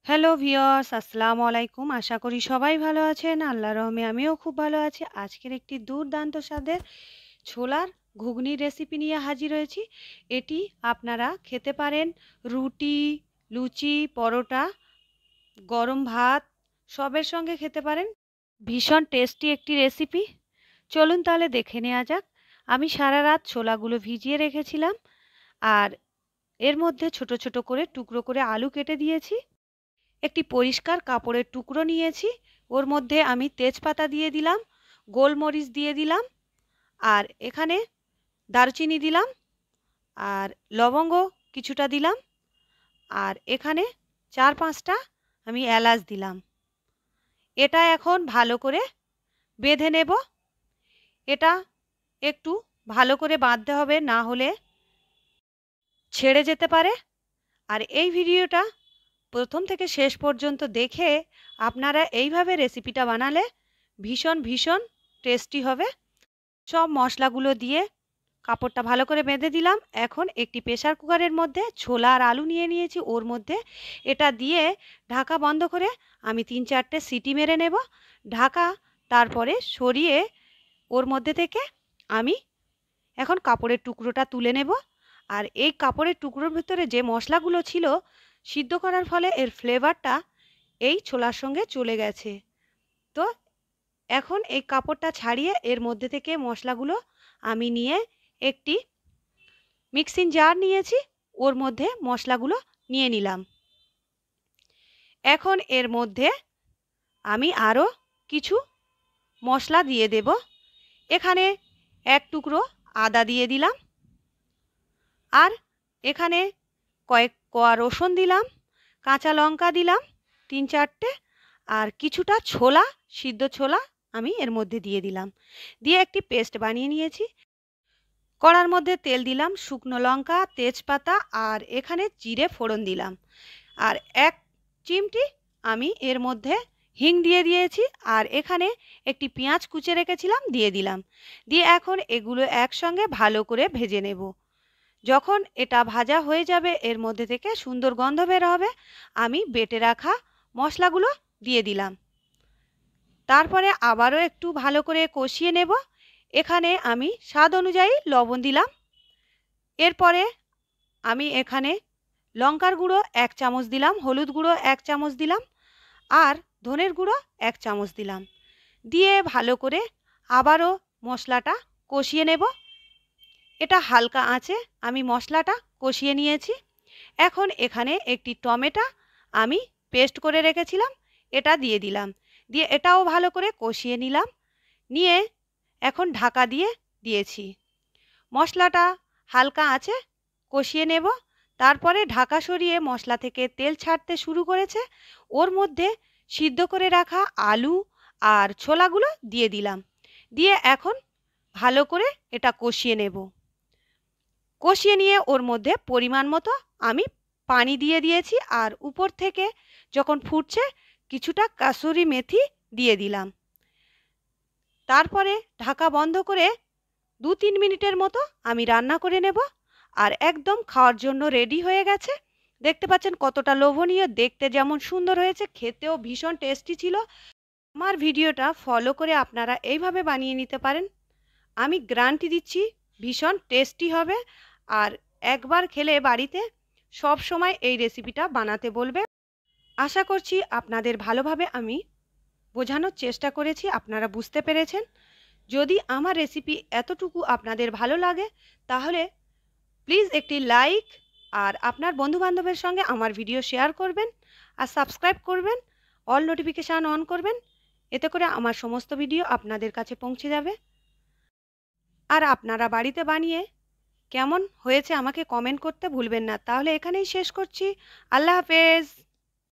Hello viewers, আসসালামু আলাইকুম। আশা করি সবাই ভালো আছেন। আল্লাহর রহমে আমিও খুব ভালো আছি। আজকের একটি দুর্দান্ত স্বাদের ছোলার ঘুগনির রেসিপি নিয়ে হাজির হয়েছি। এটি আপনারা খেতে পারেন রুটি, লুচি, পরোটা, গরম ভাত সবের সঙ্গে খেতে পারেন। ভীষণ টেস্টি একটি রেসিপি। চলুন তাহলে দেখে নেওয়া যাক। আমি সারা রাত ছোলাগুলো ভিজিয়ে রেখেছিলাম আর এর মধ্যে ছোট ছোট করে টুকরো করে আলু কেটে দিয়েছি। একটি পরিষ্কার কাপড়ের টুকরো নিয়েছি, ওর মধ্যে আমি তেজপাতা দিয়ে দিলাম, গোলমরিচ দিয়ে দিলাম, আর এখানে দারচিনি দিলাম, আর লবঙ্গ কিছুটা দিলাম, আর এখানে 4-5টা আমি এলাচ দিলাম। এটা এখন ভালো করে বেঁধে নেব। এটা একটু ভালো করে বাঁধতে হবে, না হলে ছেড়ে যেতে পারে। আর এই ভিডিওটা প্রথম থেকে শেষ পর্যন্ত দেখে আপনারা এইভাবে রেসিপিটা বানালে ভীষণ ভীষণ টেস্টি হবে। সব মশলাগুলো দিয়ে কাপড়টা ভালো করে বেঁধে দিলাম। এখন একটি প্রেসার কুকারের মধ্যে ছোলা আর আলু নিয়ে নিয়েছি, ওর মধ্যে এটা দিয়ে ঢাকা বন্ধ করে আমি 3-4টে সিটি মেরে নেব। ঢাকা তারপরে সরিয়ে ওর মধ্যে থেকে আমি এখন কাপড়ের টুকরোটা তুলে নেব। আর এই কাপড়ের টুকরোর ভিতরে যে মশলাগুলো ছিল, সিদ্ধ করার ফলে এর ফ্লেভারটা এই ছোলার সঙ্গে চলে গেছে। তো এখন এই কাপড়টা ছাড়িয়ে এর মধ্যে থেকে মশলাগুলো আমি নিয়ে একটি মিক্সিং জার নিয়েছি, ওর মধ্যে মশলাগুলো নিয়ে নিলাম। এখন এর মধ্যে আমি আরও কিছু মশলা দিয়ে দেব। এখানে এক টুকরো আদা দিয়ে দিলাম, আর এখানে কয়েক কোয়া রসুন দিলাম, কাঁচা লঙ্কা দিলাম 3-4টে, আর কিছুটা ছোলা, সিদ্ধ ছোলা আমি এর মধ্যে দিয়ে দিলাম। দিয়ে একটি পেস্ট বানিয়ে নিয়েছি। কড়ার মধ্যে তেল দিলাম, শুকনো লঙ্কা, তেজপাতা, আর এখানে জিরে ফোড়ন দিলাম, আর 1 চিমটি আমি এর মধ্যে হিং দিয়ে দিয়েছি, আর এখানে একটি পেঁয়াজ কুচে রেখেছিলাম দিয়ে দিলাম। দিয়ে এখন এগুলো একসঙ্গে ভালো করে ভেজে নেব। যখন এটা ভাজা হয়ে যাবে, এর মধ্যে থেকে সুন্দর গন্ধ বের হবে, আমি বেটে রাখা মশলাগুলো দিয়ে দিলাম। তারপরে আবারও একটু ভালো করে কষিয়ে নেব। এখানে আমি স্বাদ অনুযায়ী লবণ দিলাম। এরপরে আমি এখানে লঙ্কার গুঁড়ো 1 চামচ দিলাম, হলুদ গুঁড়ো 1 চামচ দিলাম, আর ধনের গুঁড়ো 1 চামচ দিলাম। দিয়ে ভালো করে আবারও মশলাটা কষিয়ে নেব। এটা হালকা আঁচে আমি মশলাটা কষিয়ে নিয়েছি। এখন এখানে একটি টমেটো আমি পেস্ট করে রেখেছিলাম, এটা দিয়ে দিলাম। দিয়ে এটাও ভালো করে কষিয়ে নিলাম। নিয়ে এখন ঢাকা দিয়ে দিয়েছি। মশলাটা হালকা আঁচে কষিয়ে নেব। তারপরে ঢাকা সরিয়ে মশলা থেকে তেল ছাড়তে শুরু করেছে, ওর মধ্যে সিদ্ধ করে রাখা আলু আর ছোলাগুলো দিয়ে দিলাম। দিয়ে এখন ভালো করে এটা কষিয়ে নেব। কষিয়ে নিয়ে ওর মধ্যে পরিমাণ মতো আমি পানি দিয়ে দিয়েছি, আর উপর থেকে যখন ফুটছে কিছুটা কাসুরি মেথি দিয়ে দিলাম। তারপরে ঢাকা বন্ধ করে 2-3 মিনিটের মতো আমি রান্না করে নেব। আর একদম খাওয়ার জন্য রেডি হয়ে গেছে। দেখতে পাচ্ছেন কতটা লোভনীয়, দেখতে যেমন সুন্দর হয়েছে, খেতেও ভীষণ টেস্টি ছিল। আমার ভিডিওটা ফলো করে আপনারা এইভাবে বানিয়ে নিতে পারেন। আমি গ্যারান্টি দিচ্ছি ভীষণ টেস্টি হবে। আর একবার খেলে বাড়িতে সব সময় এই রেসিপিটা বানাতে বলবে। আশা করছি আপনাদের ভালোভাবে আমি বোঝানোর চেষ্টা করেছি, আপনারা বুঝতে পেরেছেন। যদি আমার রেসিপি এতটুকু আপনাদের ভালো লাগে, তাহলে প্লিজ একটি লাইক, আর আপনার বন্ধুবান্ধবের সঙ্গে আমার ভিডিও শেয়ার করবেন, আর সাবস্ক্রাইব করবেন, অল নোটিফিকেশান অন করবেন। এতে করে আমার সমস্ত ভিডিও আপনাদের কাছে পৌঁছে যাবে। আর আপনারা বাড়িতে বানিয়ে কেমন হয়েছে আমাকে কমেন্ট করতে ভুলবেন না। তাহলে এখানেই শেষ করছি। আল্লাহ হাফেজ।